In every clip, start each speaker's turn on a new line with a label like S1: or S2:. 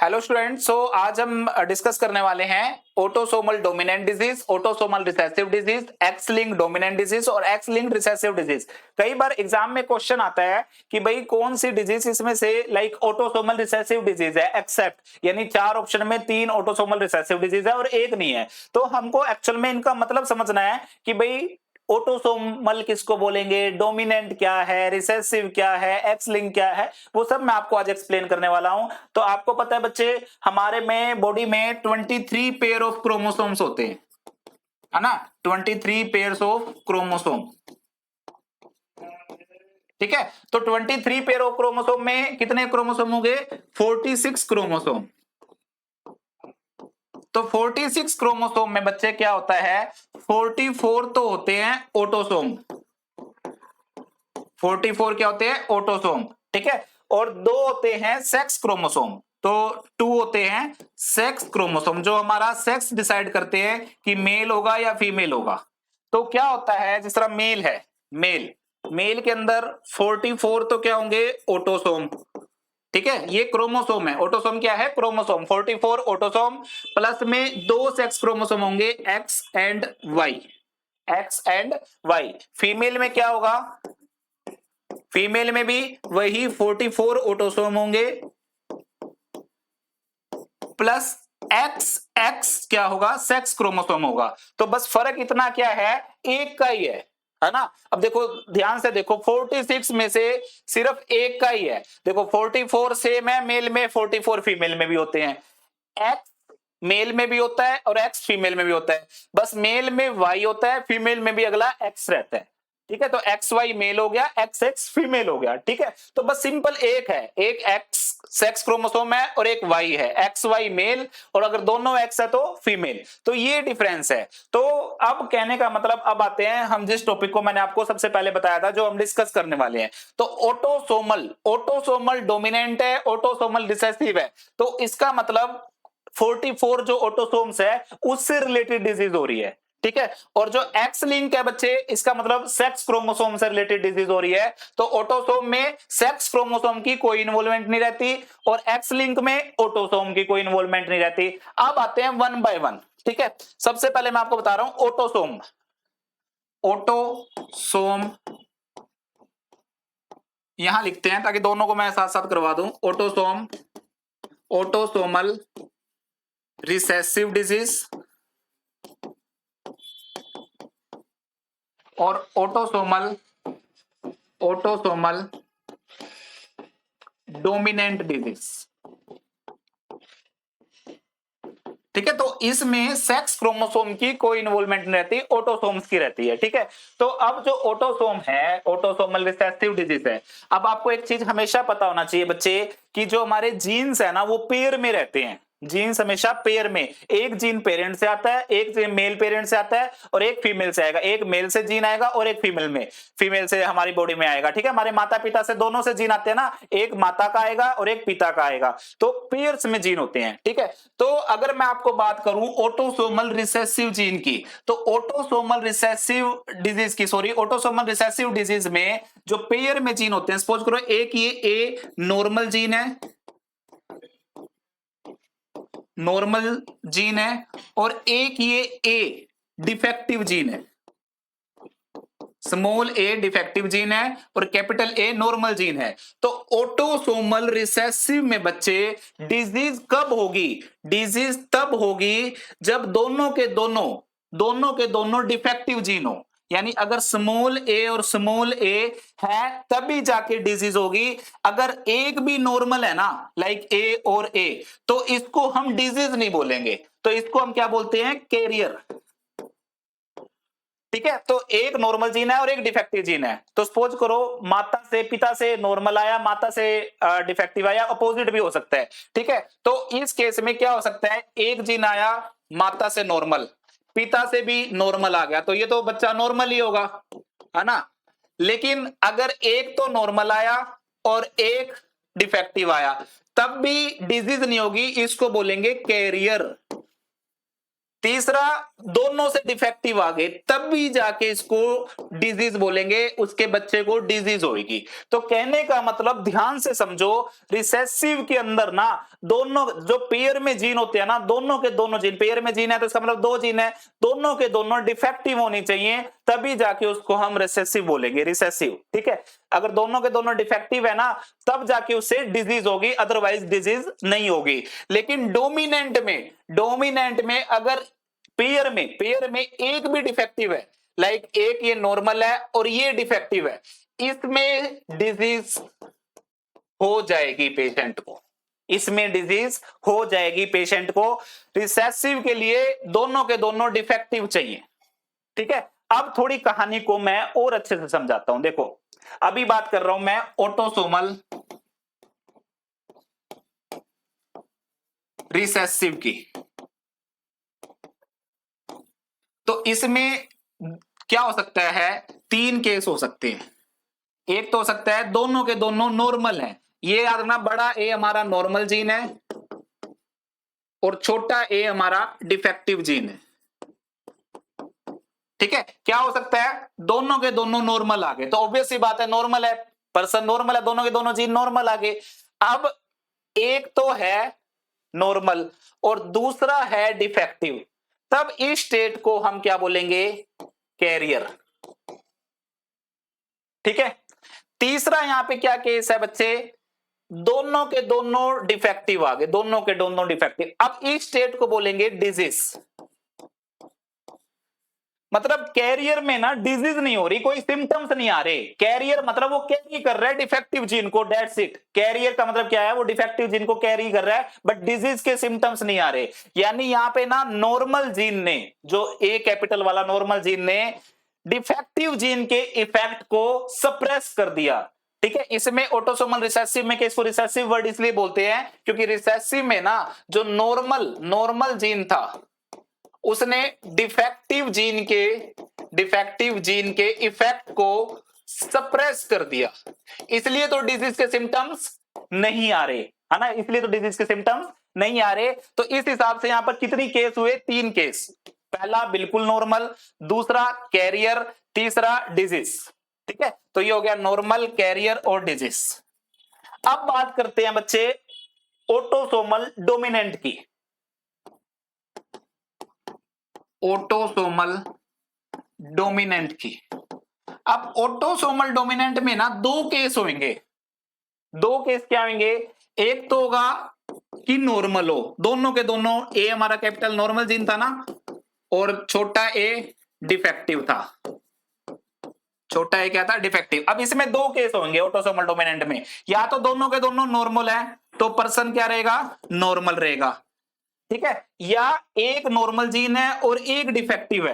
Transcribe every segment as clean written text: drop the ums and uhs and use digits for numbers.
S1: Hello students, सो आज हम discuss करने वाले हैं autosomal dominant disease, autosomal recessive disease, x linked dominant disease और एक्स लिंक्ड रिसेसिव डिजीज। कई बार एग्जाम में क्वेश्चन आता है कि भाई कौन सी डिजीज इसमें से लाइक ऑटोसोमल रिसेसिव डिजीज है, एक्सेप्ट यानी चार ऑप्शन में तीन ऑटोसोमल रिसेसिव डिजीज है और एक नहीं है। तो हमको एक्चुअल में इनका मतलब समझना है कि भाई ऑटोसोमल किसको बोलेंगे, डोमिनेंट क्या है, रिसेसिव क्या है, एक्स लिंक क्या है, वो सब मैं आपको आज एक्सप्लेन करने वाला हूं। तो आपको पता है बच्चे, हमारे में बॉडी में 23 पेयर ऑफ क्रोमोसोम्स होते हैं, है ना। 23 पेयर्स ऑफ क्रोमोसोम, ठीक है। तो 23 पेयर ऑफ क्रोमोसोम में कितने क्रोमोसोम होंगे? 46 क्रोमोसोम। तो 46 क्रोमोसोम में बच्चे क्या होता है, 44 तो होते हैं ऑटोसोम, 44 क्या होते हैं? ऑटोसोम, ठीक है। और दो होते हैं सेक्स क्रोमोसोम, तो 2 होते हैं सेक्स क्रोमोसोम, जो हमारा सेक्स डिसाइड करते हैं कि मेल होगा या फीमेल होगा। तो क्या होता है, जिस तरह मेल है, मेल मेल के अंदर 44 तो क्या होंगे? ऑटोसोम, ठीक है। ये क्रोमोसोम है, ऑटोसोम क्या है? क्रोमोसोम। 44 ऑटोसोम प्लस में दो सेक्स क्रोमोसोम होंगे, X and Y, X and Y. Female में क्या होगा? फीमेल में भी वही 44 ऑटोसोम होंगे प्लस एक्स, एक्स क्या होगा? सेक्स क्रोमोसोम होगा। तो बस फर्क इतना क्या है, एक का ही है ना। अब देखो ध्यान से देखो, 46 में से सिर्फ एक का ही है। देखो 44 सेम है मेल में, 44 फीमेल में भी होते हैं। एक्स मेल में भी होता है और एक्स फीमेल में भी होता है। बस मेल में वाई होता है, फीमेल में भी अगला एक्स रहता है, ठीक है। तो एक्स वाई मेल हो गया, एक्स एक्स फीमेल हो गया, ठीक है। तो बस सिंपल एक है, एक एक्स सेक्स क्रोमोसोम है और एक वाई है, एक्स वाई मेल, और अगर दोनों एक्स है तो फीमेल। तो ये डिफरेंस है। तो अब कहने का मतलब, अब आते हैं हम जिस टॉपिक को मैंने आपको सबसे पहले बताया था, जो हम डिस्कस करने वाले हैं। तो ऑटोसोमल, ऑटोसोमल डोमिनेंट है, ऑटोसोमल रिसेसिव है। तो इसका मतलब 44 जो ऑटोसोम्स है उससे रिलेटेड डिजीज हो रही है, ठीक है। और जो एक्स लिंक है बच्चे, इसका मतलब सेक्स क्रोमोसोम से रिलेटेड डिजीज हो रही है। तो ऑटोसोम में सेक्स क्रोमोसोम की कोई इन्वॉल्वमेंट नहीं रहती और एक्स लिंक में ऑटोसोम की कोई इन्वॉल्वमेंट नहीं रहती। अब आते हैं वन बाय वन, ठीक है। सबसे पहले मैं आपको बता रहा हूं ऑटोसोम, ऑटोसोम यहां लिखते हैं ताकि दोनों को मैं साथ साथ करवा दूं। ऑटोसोम, ऑटोसोमल रिसेसिव डिजीज और ऑटोसोमल, ऑटोसोमल डोमिनेंट डिजीज, ठीक है। तो इसमें सेक्स क्रोमोसोम की कोई इन्वॉल्वमेंट नहीं रहती, ऑटोसोम्स की रहती है, ठीक है। तो अब जो ऑटोसोम है, ऑटोसोमल रिसेसिव डिजीज है। अब आपको एक चीज हमेशा पता होना चाहिए बच्चे, कि जो हमारे जीन्स है ना वो पेयर में रहते हैं। जीन्स हमेशा पेयर में, एक जीन पेरेंट से आता है, एक जीन मेल पेरेंट से आता है और एक फीमेल से आएगा, एक मेल से जीन आएगा और एक फीमेल से हमारी बॉडी में आएगा, ठीक है। हमारे माता पिता से दोनों से जीन आते हैं ना, एक माता का आएगा और एक पिता का आएगा, तो पेयर्स में जीन होते हैं, ठीक है। तो अगर मैं आपको बात करूं ऑटोसोमल रिसेसिव जीन की, तो ऑटोसोमल रिसेसिव डिजीज की, सॉरी, ऑटोसोमल रिसेसिव डिजीज में जो पेयर में जीन होते हैं, सपोज करो एक ये ए नॉर्मल जीन है, नॉर्मल जीन है, और एक ये ए डिफेक्टिव जीन है, स्मॉल ए डिफेक्टिव जीन है और कैपिटल ए नॉर्मल जीन है। तो ऑटोसोमल रिसेसिव में बच्चे डिजीज कब होगी? डिजीज तब होगी जब दोनों के दोनों डिफेक्टिव जीन हो, यानी अगर स्मॉल ए और स्मॉल ए है तभी जाके डिजीज होगी। अगर एक भी नॉर्मल है ना, लाइक ए और ए, तो इसको हम डिजीज नहीं बोलेंगे, तो इसको हम क्या बोलते हैं? कैरियर, ठीक है। तो एक नॉर्मल जीन है और एक डिफेक्टिव जीन है। तो सपोज करो माता से, पिता से नॉर्मल आया, माता से डिफेक्टिव आया, अपोजिट भी हो सकता है, ठीक है। तो इस केस में क्या हो सकता है, एक जीन आया माता से नॉर्मल, पिता से भी नॉर्मल आ गया, तो ये तो बच्चा नॉर्मल ही होगा, है ना। लेकिन अगर एक तो नॉर्मल आया और एक डिफेक्टिव आया, तब भी डिजीज नहीं होगी, इसको बोलेंगे कैरियर, तीसरा दोनों से डिफेक्टिव आ गए तब भी जाके इसको डिजीज बोलेंगे, उसके बच्चे को डिजीज होगी। तो कहने का मतलब ध्यान से समझो, रिसेसिव के अंदर ना दोनों जो पेयर में जीन होते हैं ना, दोनों के दोनों जीन, पेयर में जीन है तो इसका मतलब दो जीन है, दोनों के दोनों डिफेक्टिव होनी चाहिए तभी जाके उसको हम रिसेसिव बोलेंगे, रिसेसिव। ठीक है, अगर दोनों के दोनों डिफेक्टिव है ना तब जाके उससे डिजीज होगी, अदरवाइज डिजीज नहीं होगी। लेकिन डोमिनेंट में अगर पेयर में एक भी डिफेक्टिव है, लाइक एक ये नॉर्मल है और ये डिफेक्टिव है, इसमें डिजीज हो जाएगी पेशेंट को, इसमें डिजीज हो जाएगी पेशेंट को। रिसेसिव के लिए दोनों के दोनों डिफेक्टिव चाहिए। ठीक है, अब थोड़ी कहानी को मैं और अच्छे से समझाता हूं। देखो अभी बात कर रहा हूं मैं ऑटोसोमल रिसेसिव की। तो इसमें क्या हो सकता है, तीन केस हो सकते हैं। एक तो हो सकता है दोनों के दोनों नॉर्मल हैं, ये याद रखना, बड़ा ए हमारा नॉर्मल जीन है और छोटा ए हमारा डिफेक्टिव जीन है। ठीक है, क्या हो सकता है, दोनों के दोनों नॉर्मल आ गए, तो ऑब्वियस सी बात है नॉर्मल है, पर्सन नॉर्मल है, दोनों के दोनों जीन नॉर्मल आ गए। अब एक तो है नॉर्मल और दूसरा है डिफेक्टिव, तब इस स्टेट को हम क्या बोलेंगे, कैरियर। ठीक है, तीसरा यहां पे क्या केस है बच्चे, दोनों के दोनों डिफेक्टिव आ गए, दोनों के दोनों डिफेक्टिव, अब इस स्टेट को बोलेंगे डिजीज। मतलब कैरियर में ना डिजीज नहीं हो रही, कोई सिम्टम्स नहीं आ रहे, कैरियर मतलब वो कैरी कर रहा है डिफेक्टिव जीन को, डेट्स इट। कैरियर का मतलब क्या है, वो डिफेक्टिव जीन को कैरी कर रहा है, बट डिजीज के सिम्टम्स नहीं आ रहे। यानी यहां पे ना नॉर्मल जीन ने, जो ए कैपिटल वाला नॉर्मल जीन ने डिफेक्टिव जीन के इफेक्ट को सप्रेस कर दिया। ठीक है, इसमें ऑटोसोमल रिसेसिव में, इसको रिसेसिव वर्ड इसलिए बोलते हैं क्योंकि रिसेसिव में ना जो नॉर्मल जीन था उसने डिफेक्टिव जीन के इफेक्ट को सप्रेस कर दिया, इसलिए तो डिजीज के सिम्टम्स नहीं आ रहे, है ना, इसलिए तो डिजीज के सिम्टम्स नहीं आ रहे। तो इस हिसाब से यहां पर कितनी केस हुए, तीन केस, पहला बिल्कुल नॉर्मल, दूसरा कैरियर, तीसरा डिजीज। ठीक है, तो ये हो गया नॉर्मल, कैरियर और डिजीज। अब बात करते हैं बच्चे ऑटोसोमल डोमिनेंट की। ऑटोसोमल डोमिनेंट की, अब ऑटोसोमल डोमिनेंट में ना दो केस होंगे, दो केस क्या होंगे, एक तो होगा कि नॉर्मल हो, दोनों के दोनों, ए हमारा कैपिटल नॉर्मल जीन था ना और छोटा ए डिफेक्टिव था, छोटा ए क्या था, डिफेक्टिव। अब इसमें दो केस होंगे ऑटोसोमल डोमिनेंट में, या तो दोनों के दोनों नॉर्मल है तो पर्सन क्या रहेगा, नॉर्मल रहेगा। ठीक है, या एक नॉर्मल जीन है और एक डिफेक्टिव है,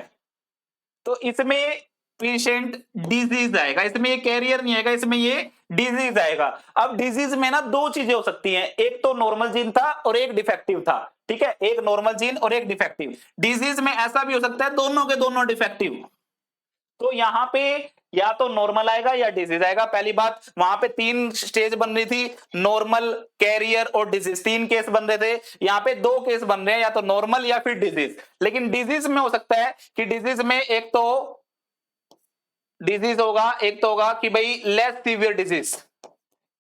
S1: तो इसमें पेशेंट डिजीज आएगा, इसमें ये कैरियर नहीं आएगा, इसमें ये डिजीज आएगा। अब डिजीज में ना दो चीजें हो सकती हैं, एक तो नॉर्मल जीन था और एक डिफेक्टिव था। ठीक है, एक नॉर्मल जीन और एक डिफेक्टिव। डिजीज में ऐसा भी हो सकता है दोनों के दोनों डिफेक्टिव, तो यहां पे या तो नॉर्मल आएगा या डिजीज आएगा। पहली बात, वहां पे तीन स्टेज बन रही थी, नॉर्मल, कैरियर और डिजीज, तीन केस बन रहे थे, यहां पे दो केस बन रहे हैं, या तो नॉर्मल या फिर डिजीज। लेकिन डिजीज में हो सकता है कि डिजीज में एक तो डिजीज होगा, एक तो होगा कि भाई लेस सीवियर डिजीज।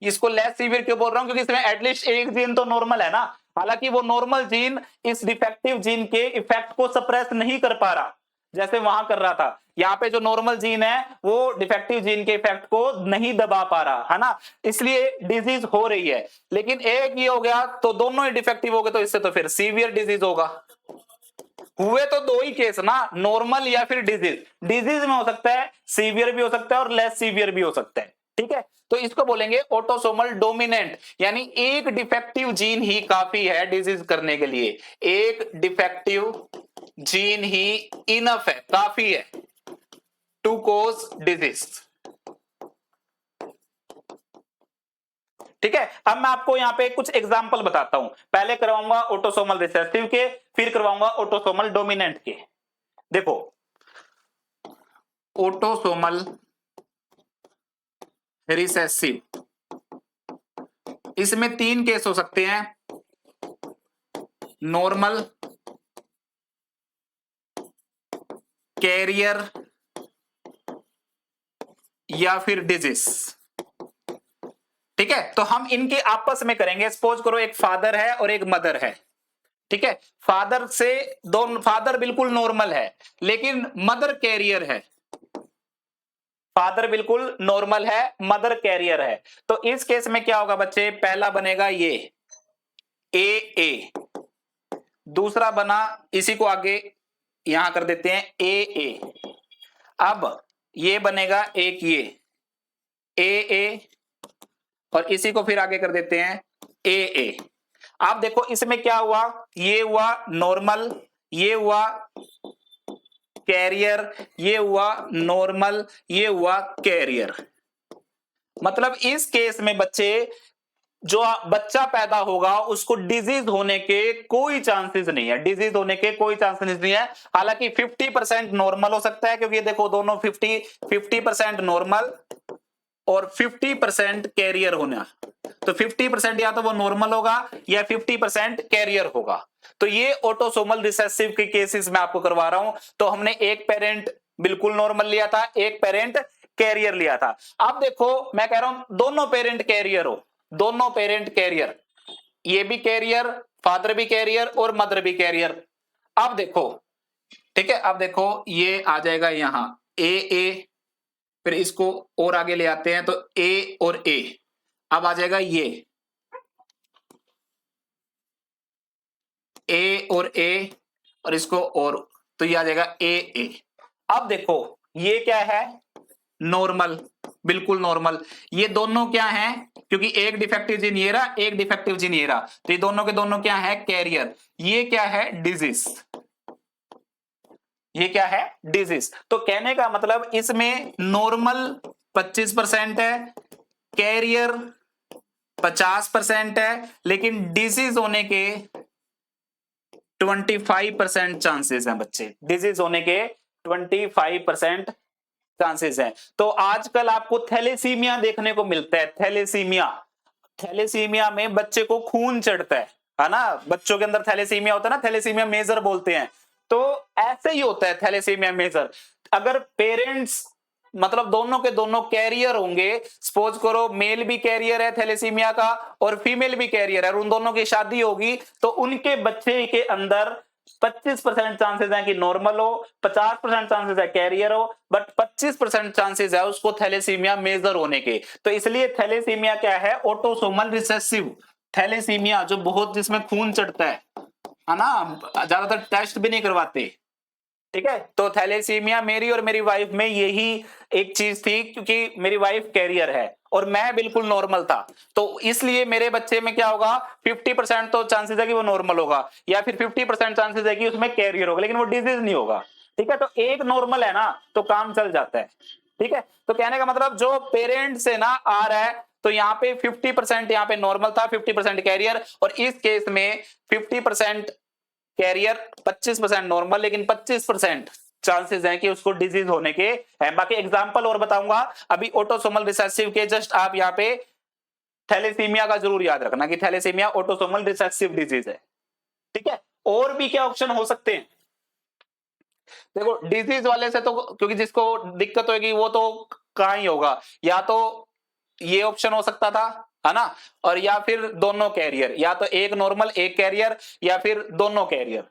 S1: इसको लेस सीवियर क्यों बोल रहा हूं, क्योंकि इसमें एटलीस्ट एक जीन तो नॉर्मल है ना, हालांकि वो नॉर्मल जीन इस डिफेक्टिव जीन के इफेक्ट को सप्रेस नहीं कर पा रहा जैसे वहां कर रहा था। यहाँ पे जो नॉर्मल जीन है वो डिफेक्टिव जीन के इफेक्ट को नहीं दबा पा रहा, है ना, इसलिए डिजीज हो रही है। लेकिन एक ही हो गया तो दोनों ही डिफेक्टिव हो गए, तो इससे तो फिर सीवियर डिजीज होगा। हुए तो दो ही केस ना, नॉर्मल या फिर डिजीज। डिजीज में हो सकता है सीवियर भी हो सकता है और लेस सीवियर भी हो सकता है। ठीक है, तो इसको बोलेंगे ऑटोसोमल डोमिनेंट, यानी एक डिफेक्टिव जीन ही काफी है डिजीज करने के लिए, एक डिफेक्टिव जीन ही इनफ है, काफी है टू कॉज डिजीज। ठीक है, अब मैं आपको यहां पे कुछ एग्जांपल बताता हूं, पहले करवाऊंगा ऑटोसोमल रिसेसिव के, फिर करवाऊंगा ऑटोसोमल डोमिनेंट के। देखो ऑटोसोमल रिसेसिव, इसमें तीन केस हो सकते हैं, नॉर्मल, कैरियर या फिर डिजीज। ठीक है, तो हम इनके आपस में करेंगे। सपोज करो एक फादर है और एक मदर है। ठीक है, फादर से दोनों, फादर बिल्कुल नॉर्मल है लेकिन मदर कैरियर है। फादर बिल्कुल नॉर्मल है, मदर कैरियर है। तो इस केस में क्या होगा बच्चे, पहला बनेगा ये ए, दूसरा बना, इसी को आगे यहां कर देते हैं ए। अब ये बनेगा एक ये ए, और इसी को फिर आगे कर देते हैं ए। आप देखो इसमें क्या हुआ, ये हुआ नॉर्मल, ये हुआ कैरियर, ये हुआ नॉर्मल, ये हुआ कैरियर। मतलब इस केस में बच्चे, जो बच्चा पैदा होगा उसको डिजीज होने के कोई चांसेस नहीं है, डिजीज होने के कोई चांसेस नहीं है। हालांकि 50% नॉर्मल हो सकता है, क्योंकि ये देखो दोनों 50% नॉर्मल और 50% कैरियर होना। तो 50% या तो वो नॉर्मल होगा या 50% कैरियर होगा। तो ये ऑटोसोमल रिसेसिव के केसेस में आपको करवा रहा हूं। तो हमने एक पेरेंट बिल्कुल नॉर्मल लिया था, एक पेरेंट कैरियर लिया था। अब देखो मैं कह रहा हूं दोनों पेरेंट कैरियर हो, दोनों पेरेंट कैरियर, ये भी कैरियर, फादर भी कैरियर और मदर भी कैरियर। अब देखो, ठीक है, अब देखो ये आ जाएगा यहां ए, फिर इसको और आगे ले आते हैं तो ए और ए। अब आ जाएगा ये ए और ए, और इसको और, तो ये आ जाएगा ए। अब देखो ये क्या है, नॉर्मल, बिल्कुल नॉर्मल। ये दोनों क्या हैं, क्योंकि एक डिफेक्टिव जीन ये रहा, एक डिफेक्टिव जीन ये रहा, तो ये दोनों के दोनों क्या है, कैरियर। ये क्या है, डिजीज, ये क्या है, डिजीज। तो कहने का मतलब इसमें नॉर्मल 25% है, कैरियर 50% है, लेकिन डिजीज होने के 25% चांसेस हैं बच्चे, डिजीज होने के 25% चांसेस हैं। तो आजकल आपको थैलेसीमिया देखने को मिलता है, थैलेसीमिया, थैलेसीमिया में बच्चे को खून चढ़ता है ना, बच्चों के अंदर थैलेसीमिया होता है ना, थैलेसीमिया मेजर बोलते हैं। तो ऐसे ही होता है थैलेसीमिया मेजर। अगर पेरेंट्स मतलब दोनों के दोनों कैरियर होंगे, सपोज करो मेल भी कैरियर है थैलेसीमिया का और फीमेल भी कैरियर है, और उन दोनों की शादी होगी, तो उनके बच्चे के अंदर 25% चांसेस है कि नॉर्मल हो, 50% चांसेस है कैरियर हो, बट 25% चांसेस है उसको थैलेसीमिया मेजर होने के। तो इसलिए थैलेसीमिया क्या है, ऑटोसोमल रिसेसिव थैलेसीमिया, जो बहुत जिसमें खून चढ़ता है ना, ज्यादातर टेस्ट भी नहीं करवाते। ठीक है, तो थैलेसीमिया मेरी और मेरी वाइफ में यही एक चीज थी, क्योंकि मेरी वाइफ कैरियर है और मैं बिल्कुल नॉर्मल था, तो इसलिए मेरे बच्चे में क्या होगा, 50% तो चांसेस है कि वो नॉर्मल होगा, या फिर 50% चांसेस है कि उसमें कैरियर होगा, लेकिन वो डिजीज नहीं होगा। ठीक है, तो एक नॉर्मल है ना, तो काम चल जाता है। ठीक है, तो कहने का मतलब जो पेरेंट से ना आ रहा है, तो यहाँ पे 50% यहाँ पे नॉर्मल था, 50% कैरियर, और इस केस में 50% कैरियर, 25% नॉर्मल, लेकिन 25% चांसेस हैं कि उसको डिजीज होने के हैं। बाकी एग्जांपल और बताऊंगा, अभी ऑटोसोमल रिसेसिव के जस्ट आप यहाँ पे थैलेसीमिया का जरूर याद रखना कि थैलेसीमिया ऑटोसोमल रिसेसिव डिजीज है। ठीक है, और भी क्या ऑप्शन हो सकते हैं, देखो डिजीज वाले से तो, क्योंकि जिसको दिक्कत होगी वो तो कहां ही होगा, या तो ये ऑप्शन हो सकता था, है ना, और या फिर दोनों कैरियर, या तो एक नॉर्मल एक कैरियर, या फिर दोनों कैरियर,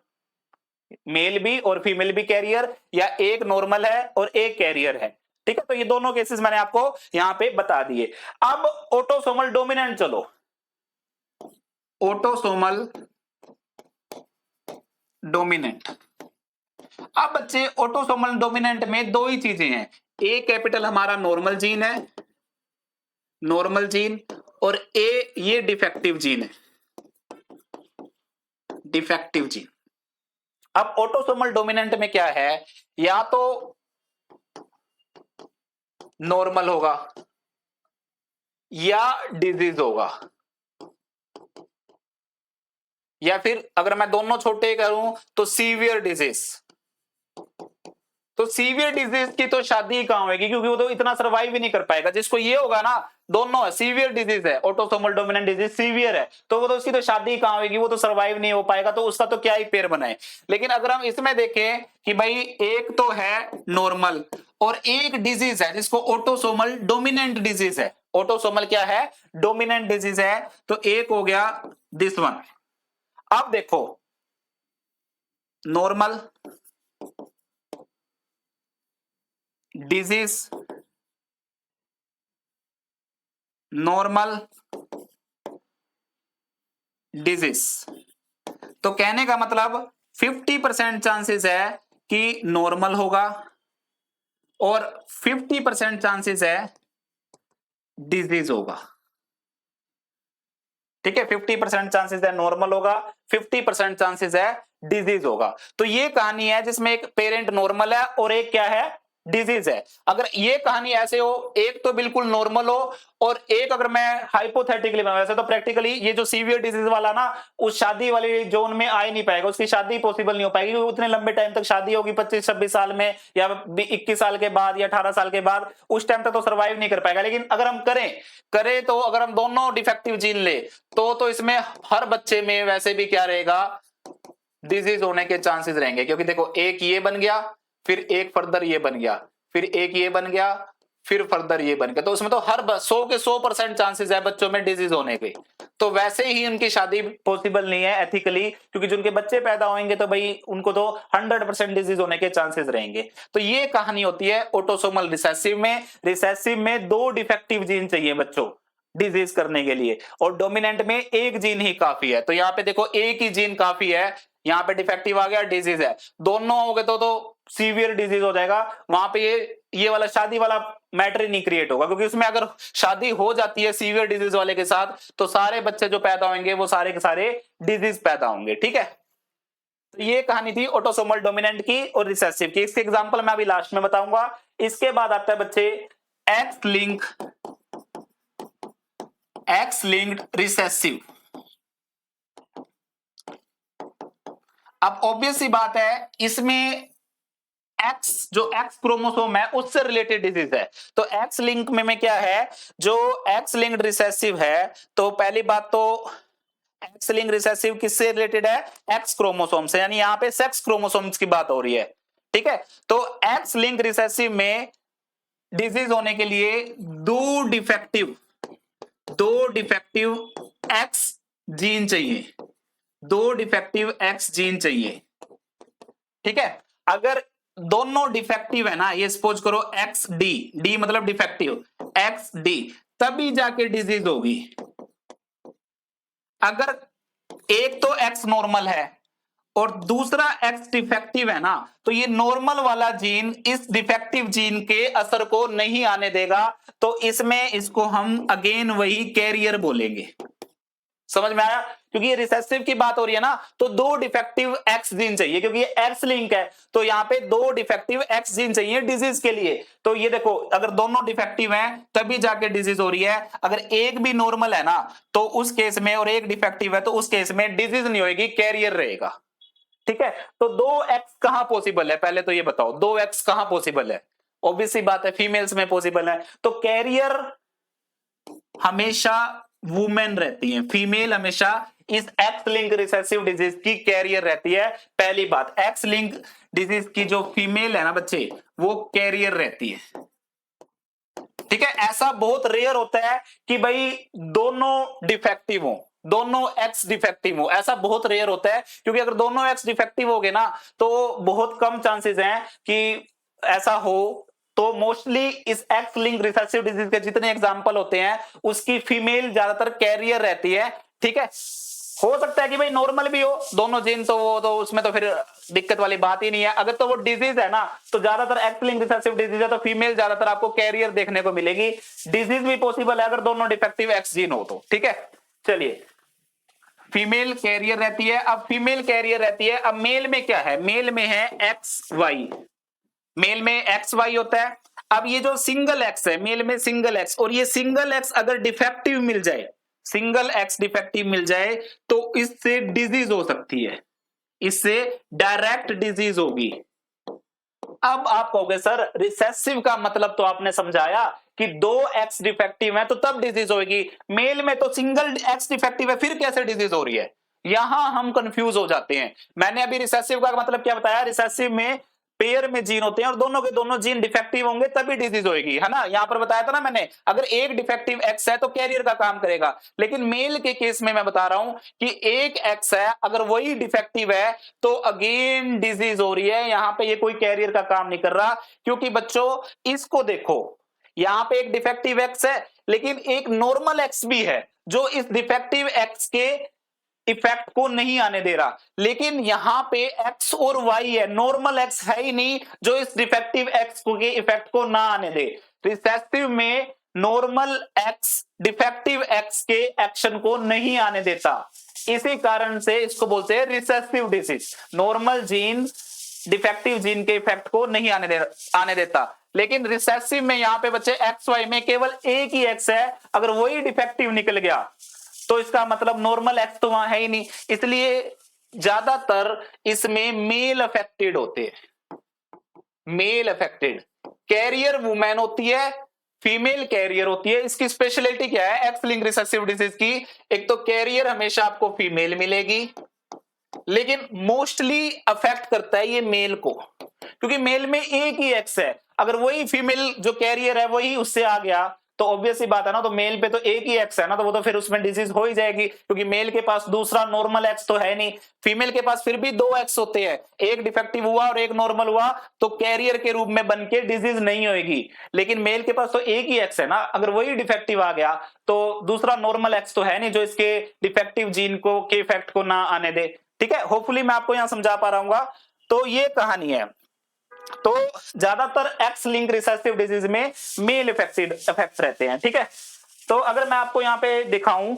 S1: मेल भी और फीमेल भी कैरियर, या एक नॉर्मल है और एक कैरियर है। ठीक है, तो ये दोनों केसेस मैंने आपको यहां पे बता दिए। अब ऑटोसोमल डोमिनेंट, चलो ऑटोसोमल डोमिनेंट। अब बच्चे ऑटोसोमल डोमिनेंट में दो ही चीजें हैं, ए कैपिटल हमारा नॉर्मल जीन है, नॉर्मल जीन, और ए ये डिफेक्टिव जीन है, डिफेक्टिव जीन। अब ऑटोसोमल डोमिनेंट में क्या है, या तो नॉर्मल होगा या डिजीज होगा, या फिर अगर मैं दोनों छोटे करूं तो सीवियर डिजीज, तो सीवियर डिजीज की तो शादी कहां होगी, क्योंकि वो तो इतना सर्वाइव ही नहीं कर पाएगा। जिसको ये होगा ना, दोनों है, सीवियर डिजीज है, ऑटोसोमल डोमिनेंट डिजीज सीवियर है, तो वो तो उसकी तो शादी कहां होगी, वो तो सर्वाइव नहीं हो पाएगा, तो उसका तो क्या ही पेड़ बनाए। लेकिन अगर हम इसमें देखें कि भाई एक तो है नॉर्मल और एक डिजीज है जिसको ऑटोसोमल डोमिनेंट डिजीज है। ऑटोसोमल क्या है, डोमिनेंट डिजीज है। तो एक हो गया दिस वन। अब देखो नॉर्मल डिजीज, नॉर्मल डिजीज, तो कहने का मतलब 50% चांसेस है कि नॉर्मल होगा और 50% चांसेस है डिजीज होगा। ठीक है, 50% चांसेस है नॉर्मल होगा, 50% चांसेस है डिजीज होगा। तो ये कहानी है जिसमें एक पेरेंट नॉर्मल है और एक क्या है, डिजीज है। अगर ये कहानी ऐसे हो, एक तो बिल्कुल नॉर्मल हो और एक, अगर मैं हाइपोथेटिकली बनाऊं, वैसे तो प्रैक्टिकली ये जो सीवियर डिजीज वाला ना उस शादी वाली जोन में आ ही नहीं पाएगा, उसकी शादी पॉसिबल नहीं हो पाएगी, क्योंकि उतने लंबे टाइम तक शादी होगी 25-26 साल में या 21 साल के बाद या 18 साल के बाद, उस टाइम तक तो सर्वाइव नहीं कर पाएगा। लेकिन अगर हम करें तो अगर हम दोनों डिफेक्टिव जीन ले तो इसमें हर बच्चे में वैसे भी क्या रहेगा, डिजीज होने के चांसेस रहेंगे। क्योंकि देखो एक ये बन गया, फिर एक फर्दर ये बन गया, फिर एक ये बन गया, फिर फर्दर ये बन गया, तो उसमें तो हर 100 के 100% चांसेस है बच्चों में डिजीज होने के। तो वैसे ही उनकी शादी पॉसिबल नहीं है एथिकली, क्योंकि जिनके बच्चे पैदा होंगे तो भाई उनको तो 100% डिजीज होने के चांसेस रहेंगे। तो ये कहानी होती है ऑटोसोमल रिसेसिव में। रिसेसिव में 2 डिफेक्टिव जीन चाहिए बच्चों डिजीज करने के लिए, और डोमिनेंट में एक जीन ही काफी है। तो यहाँ पे देखो एक ही जीन काफी है, यहाँ पे डिफेक्टिव आ गया, डिजीज है, दोनों हो गए तो सीवियर डिजीज हो जाएगा। वहां पे ये वाला शादी वाला मैटर ही नहीं क्रिएट होगा, क्योंकि उसमें अगर शादी हो जाती है सीवियर डिजीज वाले के साथ तो सारे बच्चे जो पैदा होंगे वो सारे के सारे डिजीज पैदा होंगे। ठीक है, तो ये कहानी थी ऑटोसोमल डोमिनेंट की और रिसेसिव की। इसके एग्जांपल मैं अभी लास्ट में बताऊंगा। इसके बाद आता है बच्चे एक्स लिंक्ड रिसेसिव। अब ऑब्वियस सी बात है, इसमें एक्स जो एक्स क्रोमोसोम है उससे रिलेटेड डिजीज है। तो एक्स लिंक में क्या है, जो एक्स लिंक्ड रिसेसिव है, तो पहली बात तो एक्स लिंक रिसेसिव किससे रिलेटेड है, एक्स क्रोमोसोम से, यानी यहां पे सेक्स क्रोमोसोम्स की बात हो रही है। ठीक है, तो एक्स लिंक रिसेसिव में डिजीज होने के लिए दो डिफेक्टिव एक्स जीन चाहिए, 2 डिफेक्टिव एक्स जीन चाहिए। ठीक है, अगर दोनों डिफेक्टिव है ना, ये सपोज करो एक्स डी मतलब डिफेक्टिव एक्स डी, तभी जाके डिजीज होगी। अगर एक तो एक्स नॉर्मल है और दूसरा एक्स डिफेक्टिव है ना, तो ये नॉर्मल वाला जीन इस डिफेक्टिव जीन के असर को नहीं आने देगा, तो इसमें इसको हम अगेन वही कैरियर बोलेंगे। समझ में आया, क्योंकि ये रिसेसिव की बात हो रही है ना, तो 2 डिफेक्टिव एक्स जीन चाहिए, क्योंकि ये एक्स लिंक है, तो यहां पे 2 डिफेक्टिव एक्स जीन चाहिए डिजीज के लिए। तो ये देखो, अगर दोनों डिफेक्टिव हैं तभी जाके डिजीज हो रही है। अगर एक भी नॉर्मल है ना तो उस केस में, और एक डिफेक्टिव है तो उस केस में डिजीज नहीं होगी, कैरियर रहेगा। ठीक है, तो 2x कहां पॉसिबल है, पहले तो ये बताओ 2x कहां पॉसिबल है। ऑब्वियसली बात है फीमेल्स में पॉसिबल है, तो कैरियर हमेशा वुमेन रहती है, फीमेल हमेशा इस एक्स लिंक रिसेसिव डिजीज की कैरियर रहती है। पहली बात, एक्स लिंक डिजीज की जो फीमेल है ना बच्चे, वो कैरियर रहती है। ठीक है, ऐसा बहुत रेयर होता है कि भाई दोनों डिफेक्टिव हो, दोनों एक्स डिफेक्टिव हो, ऐसा बहुत रेयर होता है, क्योंकि अगर दोनों एक्स डिफेक्टिव हो गए ना तो बहुत कम चांसेस हैं कि ऐसा हो। तो मोस्टली इस एक्स लिंक रिसेसिव डिजीज के जितने एग्जांपल होते हैं उसकी फीमेल ज्यादातर कैरियर रहती है। ठीक है, हो सकता है कि भाई नॉर्मल भी हो दोनों जीन, तो वो तो उसमें तो फिर दिक्कत वाली बात ही नहीं है। अगर तो वो डिजीज है ना, तो ज्यादातर एक्स लिंक रिसेसिव डिजीज है तो फीमेल ज्यादातर आपको कैरियर देखने को मिलेगी। डिजीज भी पॉसिबल है अगर दोनों डिफेक्टिव एक्स जीन हो तो। ठीक है, चलिए, फीमेल कैरियर रहती है। अब फीमेल कैरियर रहती है, अब मेल में क्या है, मेल में है एक्स वाई, मेल में एक्स वाई होता है। अब ये जो सिंगल एक्स है, मेल में सिंगल एक्स, और ये सिंगल एक्स अगर डिफेक्टिव मिल जाए, सिंगल एक्स डिफेक्टिव मिल जाए तो इससे डिजीज हो सकती है, इससे डायरेक्ट डिजीज होगी। अब आप कहोगे सर रिसेसिव का मतलब तो आपने समझाया कि 2 एक्स डिफेक्टिव है तो तब डिजीज होगी, मेल में तो सिंगल एक्स डिफेक्टिव है, फिर कैसे डिजीज हो रही है? यहां हम कंफ्यूज हो जाते हैं। मैंने अभी रिसेसिव का मतलब क्या बताया, रिसेसिव में पेयर में जीन होते हैं और दोनों के दोनों जीन डिफेक्टिव होंगे तभी डिजीज होगी, है ना? यहां पर बताया था ना मैंने, अगर एक डिफेक्टिव एक्स है तो कैरियर का काम करेगा, लेकिन मेल के केस में मैं बता रहा हूं कि एक एक्स है, अगर वही डिफेक्टिव है तो अगेन डिजीज हो रही है। यहां पे ये कोई कैरियर का काम नहीं कर रहा, क्योंकि बच्चों इसको देखो, यहां पे एक डिफेक्टिव एक्स है लेकिन एक नॉर्मल एक्स भी है जो इस डिफेक्टिव एक्स के इफेक्ट को नहीं आने दे रहा, लेकिन यहां पे एक्स और वाई है, नॉर्मल एक्स है ही नहीं जो इस डिफेक्टिव एक्स के इफेक्ट को ना आने दे। रिसेसिव में नॉर्मल एक्स डिफेक्टिव एक्स के एक्शन को नहीं आने देता, इसी कारण से इसको बोलते हैं recessive disease. Normal gene defective gene के इफेक्ट को नहीं आने देता, लेकिन रिसेसिव में यहां पे बच्चे एक्स वाई में केवल एक ही एक्स है, अगर वही डिफेक्टिव निकल गया तो इसका मतलब नॉर्मल एक्स तो वहां है ही नहीं, इसलिए ज्यादातर इसमें मेल अफेक्टेड होते हैं। मेल अफेक्टेड कैरियर वुमेन होती है, फीमेल कैरियर होती है। इसकी स्पेशलिटी क्या है एक्स लिंक रिसेसिव डिसीज की? एक तो कैरियर हमेशा आपको फीमेल मिलेगी, लेकिन मोस्टली अफेक्ट करता है ये मेल को, क्योंकि मेल में एक ही एक्स है, अगर वही फीमेल जो कैरियर है वही उससे आ गया तो ऑब्वियस सी बात है ना, तो मेल पे तो एक ही एक्स है ना, तो वो तो फिर उसमें डिजीज हो ही जाएगी, क्योंकि मेल के पास दूसरा नॉर्मल एक्स तो है नहीं। फीमेल के पास फिर भी 2 एक्स होते हैं, एक डिफेक्टिव हुआ और एक नॉर्मल हुआ तो कैरियर के रूप में बन के डिजीज नहीं होगी, लेकिन मेल के पास तो एक ही एक्स है ना, अगर वही डिफेक्टिव आ गया तो दूसरा नॉर्मल एक्स तो है नहीं जो इसके डिफेक्टिव जीन को के इफेक्ट को ना आने दे। ठीक है, होपफुली मैं आपको यहां समझा पा रहा हूँ। तो ये कहानी है। तो ज्यादातर एक्स लिंक रिसेसिव डिजीज में मेल इफेक्टेड इफेक्ट्स रहते हैं। ठीक है, तो अगर मैं आपको यहां पे दिखाऊं,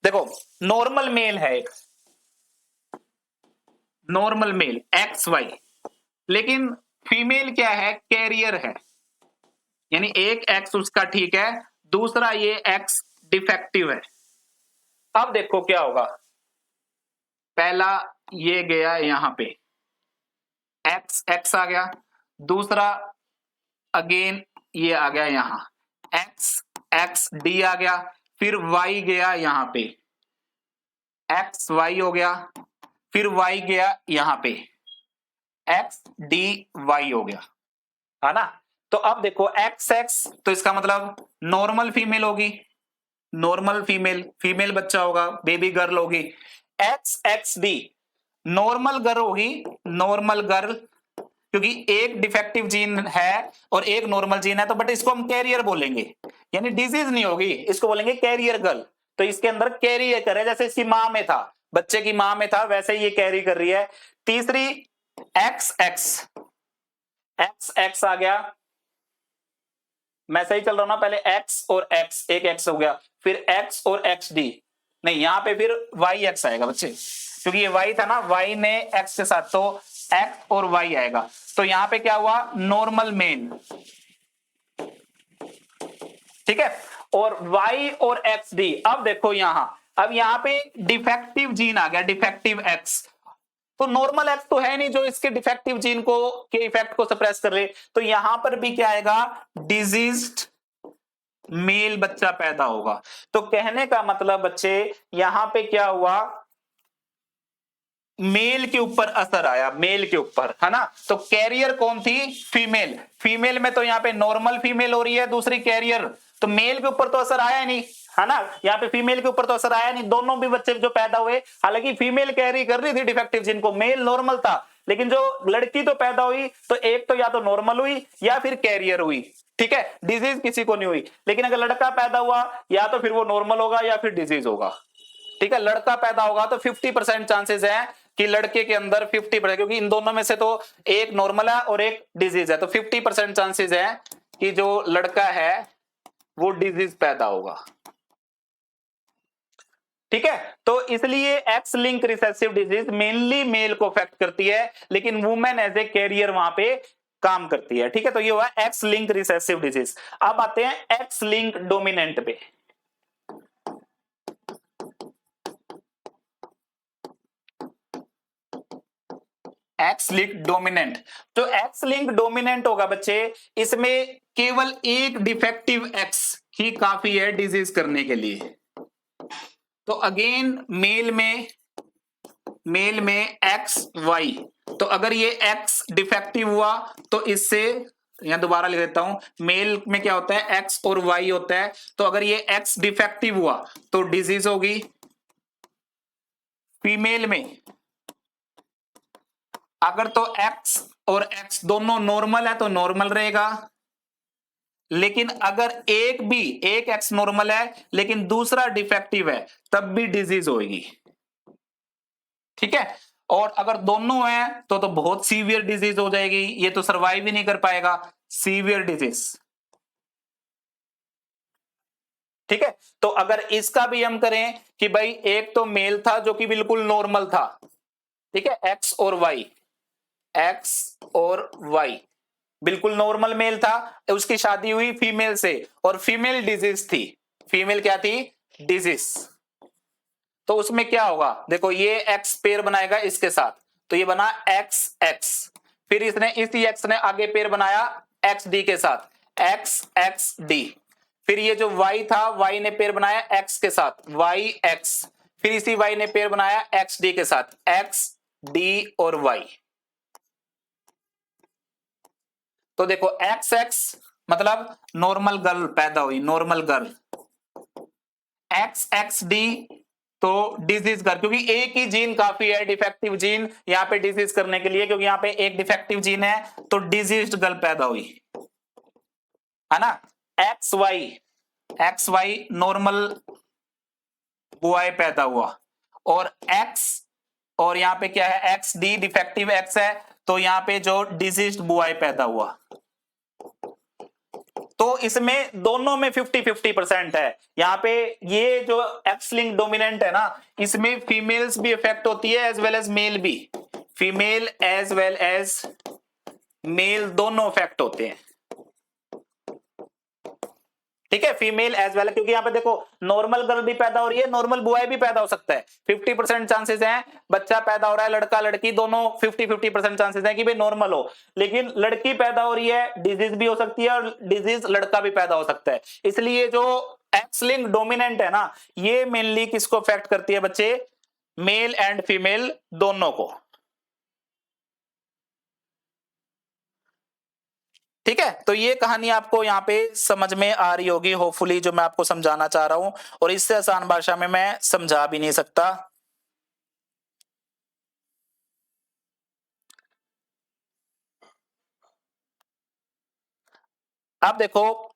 S1: देखो नॉर्मल मेल है, एक नॉर्मल मेल एक्स वाई, लेकिन फीमेल क्या है, कैरियर है, यानी एक एक्स उसका ठीक है, दूसरा ये एक्स डिफेक्टिव है। अब देखो क्या होगा, पहला ये गया यहां पे एक्स एक्स आ गया, दूसरा अगेन ये आ गया यहां एक्स एक्स डी आ गया, फिर वाई गया यहां पे एक्स वाई हो गया, फिर वाई गया यहां पे एक्स डी वाई हो गया, है ना? तो अब देखो एक्स एक्स तो इसका मतलब नॉर्मल फीमेल होगी, नॉर्मल फीमेल, फीमेल बच्चा होगा, बेबी गर्ल होगी। X x D normal girl होगी, नॉर्मल गर्ल, क्योंकि एक डिफेक्टिव जीन है और एक नॉर्मल जीन है, तो बट इसको हम कैरियर बोलेंगे, यानी डिजीज नहीं होगी, इसको बोलेंगे कैरियर गर्ल। तो इसके अंदर कैरियर करे, जैसे इसकी मां में था, बच्चे की मां में था, वैसे ही ये कैरी कर रही है। तीसरी एक्स एक्स एक्स एक्स आ गया, मैं सही चल रहा हूं ना, पहले एक्स और एक्स, एक एक्स हो गया, फिर एक्स और एक्स डी, नहीं यहां पे फिर वाई एक्स आएगा बच्चे, क्योंकि ये वाई था ना, वाई ने एक्स के साथ, तो एक्स और वाई आएगा। तो यहां पे क्या हुआ, नॉर्मल मेल, ठीक है, और वाई और एक्स डी। अब देखो यहां, अब यहां पे डिफेक्टिव जीन आ गया, डिफेक्टिव एक्स, तो नॉर्मल एक्स तो है नहीं जो इसके डिफेक्टिव जीन को के इफेक्ट को सप्रेस कर ले, तो यहां पर भी क्या आएगा, डिजीज्ड मेल बच्चा पैदा होगा। तो कहने का मतलब बच्चे यहां पे क्या हुआ, मेल के ऊपर असर आया, मेल के ऊपर, है ना? तो कैरियर कौन थी, फीमेल, फीमेल में तो यहां पे नॉर्मल फीमेल हो रही है, दूसरी कैरियर, तो मेल के ऊपर तो असर आया नहीं, है ना? यहाँ पे फीमेल के ऊपर तो असर आया नहीं, दोनों भी बच्चे जो पैदा हुए, हालांकि फीमेल कैरी कर रही थी डिफेक्टिव जीन को, मेल नॉर्मल था, लेकिन जो लड़की तो पैदा हुई तो एक तो या तो नॉर्मल हुई या फिर कैरियर हुई, ठीक है, डिजीज किसी को नहीं हुई। लेकिन अगर लड़का पैदा हुआ या तो फिर वो नॉर्मल होगा या फिर डिजीज होगा, ठीक है। लड़का पैदा होगा तो 50% चांसेस है कि लड़के के अंदर 50%, क्योंकि इन दोनों में से तो एक नॉर्मल है और एक डिजीज है, तो 50% चांसेस है कि जो लड़का है वो डिजीज पैदा होगा, ठीक है। तो इसलिए X linked recessive disease mainly male को अफेक्ट करती है, लेकिन वुमेन एज ए कैरियर वहां पे काम करती है, ठीक है। तो ये हुआ एक्स लिंक रिसेसिव डिजीज। अब आते हैं एक्स लिंक डोमिनेंट पे। X link dominant. जो एक्स लिंक डोमिनेंट होगा बच्चे, इसमें केवल एक डिफेक्टिव एक्स ही काफी है डिजीज करने के लिए। तो अगेन मेल में एक्स वाई, तो अगर ये एक्स डिफेक्टिव हुआ तो इससे, यहां दोबारा लिख देता हूं, मेल में क्या होता है एक्स और वाई होता है, तो अगर ये एक्स डिफेक्टिव हुआ तो डिजीज होगी। फीमेल में अगर तो एक्स और एक्स दोनों नॉर्मल है तो नॉर्मल रहेगा, लेकिन अगर एक एक्स नॉर्मल है लेकिन दूसरा डिफेक्टिव है तब भी डिजीज होगी। ठीक है, और अगर दोनों हैं तो बहुत सीवियर डिजीज हो जाएगी, ये तो सर्वाइव ही नहीं कर पाएगा, सीवियर डिजीज। ठीक है, तो अगर इसका भी हम करें कि भाई एक तो मेल था जो कि बिल्कुल नॉर्मल था, ठीक है, एक्स और वाई बिल्कुल नॉर्मल मेल था, उसकी शादी हुई फीमेल से और फीमेल डिजीज थी, फीमेल क्या थी, डिजीज। तो उसमें क्या होगा, देखो ये एक्स पेयर बनाएगा इसके साथ, तो ये बना एक्स एक्स, फिर इसने इसी एक्स ने आगे पेयर बनाया एक्स डी के साथ, एक्स एक्स डी, फिर ये जो y था y ने पेयर बनाया x के साथ y x, फिर इसी y ने पेयर बनाया एक्स डी के साथ x d और y। तो देखो एक्स एक्स मतलब नॉर्मल गर्ल पैदा हुई, normal girl, x x D तो डिजीज गर्ल, क्योंकि एक ही जीन काफी है डिफेक्टिव जीन यहां पे डिजीज करने के लिए, क्योंकि यहां पे एक डिफेक्टिव जीन है तो डिजीज्ड गर्ल पैदा हुई, है ना। एक्स वाई नॉर्मल बॉय पैदा हुआ, और एक्स, और यहां पे क्या है एक्स डी डिफेक्टिव एक्स है, तो यहां पे जो डिजीज्ड बॉय पैदा हुआ। तो इसमें दोनों में 50-50% है, यहाँ पे ये जो एक्स लिंक डोमिनेंट है ना, इसमें फीमेल्स भी इफेक्ट होती है एज वेल एज मेल भी, female as well as male दोनों इफेक्ट होते हैं। ठीक है, फीमेल एज वेल, क्योंकि यहाँ पे देखो नॉर्मल गर्ल भी पैदा हो रही है, नॉर्मल बॉय भी पैदा हो सकता है, 50% चांसेस हैं बच्चा पैदा हो रहा है, लड़का लड़की दोनों 50-50% चांसेस हैं कि भाई नॉर्मल हो, लेकिन लड़की पैदा हो रही है डिजीज भी हो सकती है और डिजीज लड़का भी पैदा हो सकता है। इसलिए जो एक्स लिंक डोमिनेंट है ना, ये मेनली किसको अफेक्ट करती है बच्चे, मेल एंड फीमेल दोनों को। ठीक है, तो ये कहानी आपको यहाँ पे समझ में आ रही होगी होपफुली, जो मैं आपको समझाना चाह रहा हूं, और इससे आसान भाषा में मैं समझा भी नहीं सकता। अब देखो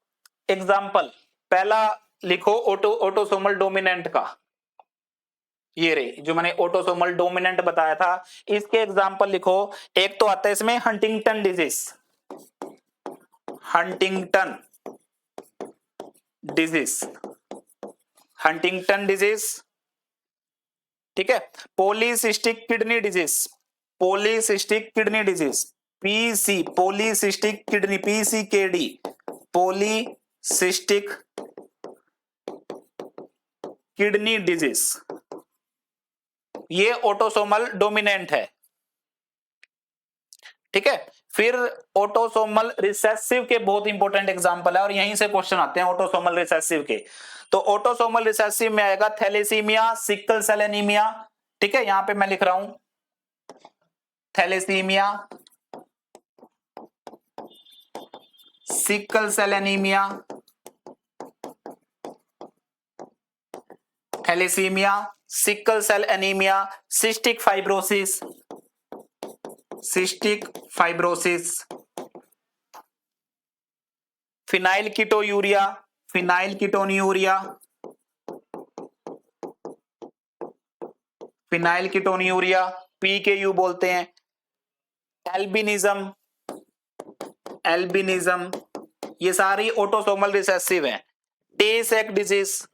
S1: एग्जाम्पल, पहला लिखो ऑटोसोमल डोमिनेंट का, ये रे जो मैंने ऑटोसोमल डोमिनेंट बताया था, इसके एग्जाम्पल लिखो। एक तो आता है इसमें Huntington disease, Huntington disease, Huntington disease, ठीक है, polycystic kidney disease, polycystic kidney disease, PC polycystic kidney, PCKD polycystic kidney disease, ये ऑटोसोमल डोमिनेंट है। ठीक है, फिर ऑटोसोमल रिसेसिव के बहुत इंपॉर्टेंट एग्जांपल है और यहीं से क्वेश्चन आते हैं ऑटोसोमल रिसेसिव के। तो ऑटोसोमल रिसेसिव में आएगा थैलेसीमिया, सिकल सेल एनीमिया, ठीक है, यहां पे मैं लिख रहा हूं thalassaemia, sickle cell anaemia, thalassaemia, sickle cell anaemia, cystic fibrosis, cystic fibrosis, phenylketonuria, phenylketonuria, phenylketonuria PKU बोलते हैं, एल्बिनिज्म, एल्बिनिज्म, ये सारी ऑटोसोमल रिसेसिव है। टे सेक डिजीज,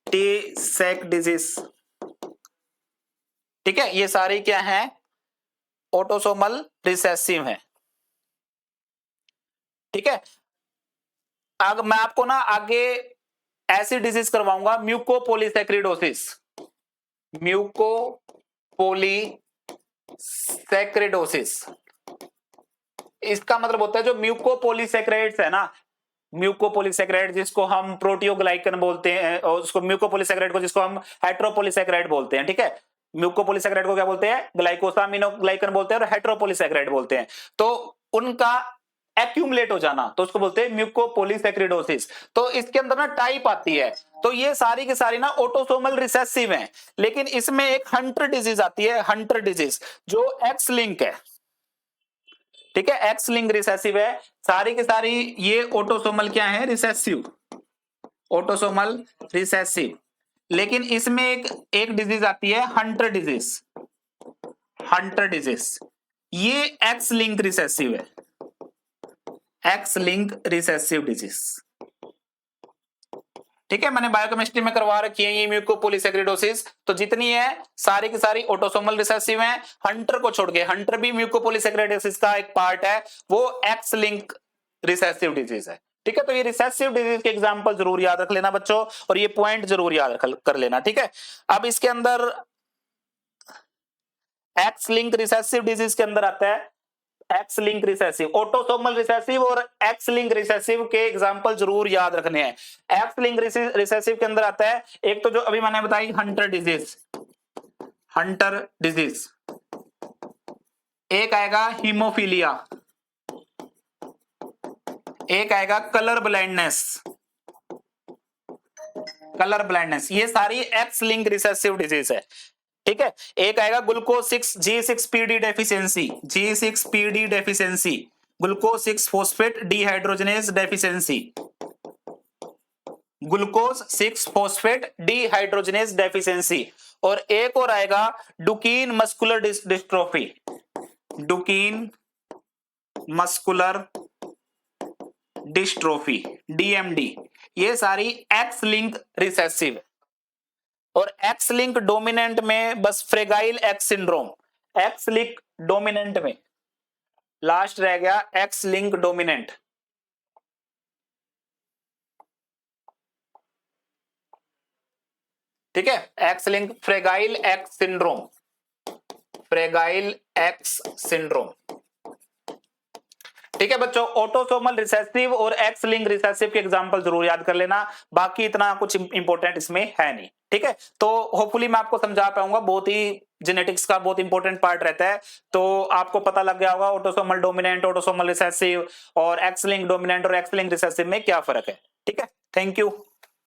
S1: टे सेक डिजीज, ठीक है, ये सारी क्या है, ऑटोसोमल रिसेसिव है। ठीक है, अगर मैं आपको ना आगे ऐसी डिजीज करवाऊंगा, म्यूकोपोलीसैक्रिडोसिस, म्यूकोपोलीसैक्रिडोसिस, सैक्रिडोसिस, इसका मतलब होता है जो म्यूकोपॉलीसैकेराइड्स है ना, म्यूकोपॉलीसैकेराइड जिसको हम प्रोटियोग्लाइकन बोलते हैं, और उसको म्यूकोपॉलीसैकेराइड को जिसको हम हेटेरोपॉलीसैकेराइड बोलते हैं, ठीक है। म्यूकोपॉलीसैकेराइड को क्या बोलते हैं, ग्लाइकोसामिनोग्लाइकन बोलते हैं, और हेटेरोपॉलीसैकेराइड बोलते हैं। तो उनका एक्यूमुलेट हो जाना तो उसको बोलते हैं म्यूकोपॉलीसैकेरिडोसिस। तो इसके अंदर ना टाइप आती है, तो ये सारी की सारी ना ऑटोसोमल रिसेसिव हैं, लेकिन इसमें एक हंटर डिजीज आती है, हंटर डिजीज जो एक्स लिंक है, ठीक है, एक्स लिंक रिसेसिव है। सारी की सारी ये ऑटोसोमल क्या है, रिसेसिव, ऑटोसोमल रिसेसिव। लेकिन इसमें एक डिजीज आती है हंटर डिजीज, हंटर डिजीज, ये एक्स लिंक रिसेसिव है, एक्स लिंक रिसेसिव डिजीज, ठीक है। मैंने बायोकेमिस्ट्री में करवा रखी है ये म्यूकोपॉलीसैकेरिडोसिस, तो जितनी है सारी की सारी ऑटोसोमल रिसेसिव हैं, हंटर को छोड़ के, हंटर भी म्यूकोपॉलीसैकेरिडोसिस का एक पार्ट है, वो एक्स लिंक रिसेसिव डिजीज है, ठीक है। तो ये रिसेसिव डिजीज के एग्जांपल जरूर याद रख लेना बच्चों, और ये पॉइंट जरूर याद कर लेना, ठीक है। अब इसके अंदर एक्स लिंक रिसेसिव डिजीज के अंदर आता है x linked recessive, autosomal recessive और एक्स लिंक रिसेसिव के एग्जांपल जरूर याद रखने हैं। एक्स लिंक रिसेसिव के अंदर आता है एक तो जो अभी मैंने बताई हंटर डिजीज, हंटर डिजीज, एक आएगा हीमोफीलिया, एक आएगा कलर ब्लाइंडनेस, कलर ब्लाइंडनेस, ये सारी एक्स लिंक रिसेसिव डिजीज है, ठीक है। एक आएगा glucose 6 G6PD deficiency, G6PD deficiency, glucose 6 phosphate dehydrogenase deficiency, glucose 6 phosphate dehydrogenase deficiency. और एक और आएगा Duchenne muscular dystrophy, Duchenne muscular dystrophy, DMD, ये सारी एक्स लिंक रिसेसिव है। और एक्स लिंक डोमिनेंट में बस fragile x syndrome, x link dominant में लास्ट रह गया एक्स लिंक डोमिनेंट, ठीक है, x link fragile x syndrome, fragile x syndrome, ठीक है बच्चों। ऑटोसोमल रिसेसिव और एक्स लिंक रिसेसिव के एग्जांपल जरूर याद कर लेना, बाकी इतना कुछ इंपॉर्टेंट इसमें है नहीं, ठीक है। तो होपफुली मैं आपको समझा पाऊंगा, बहुत ही जेनेटिक्स का बहुत इंपॉर्टेंट पार्ट रहता है, तो आपको पता लग गया होगा ऑटोसोमल डोमिनेंट, ऑटोसोमल रिसेसिव और एक्स लिंक डोमिनेंट और एक्स लिंक रिसेसिव में क्या फर्क है, ठीक है। Thank you.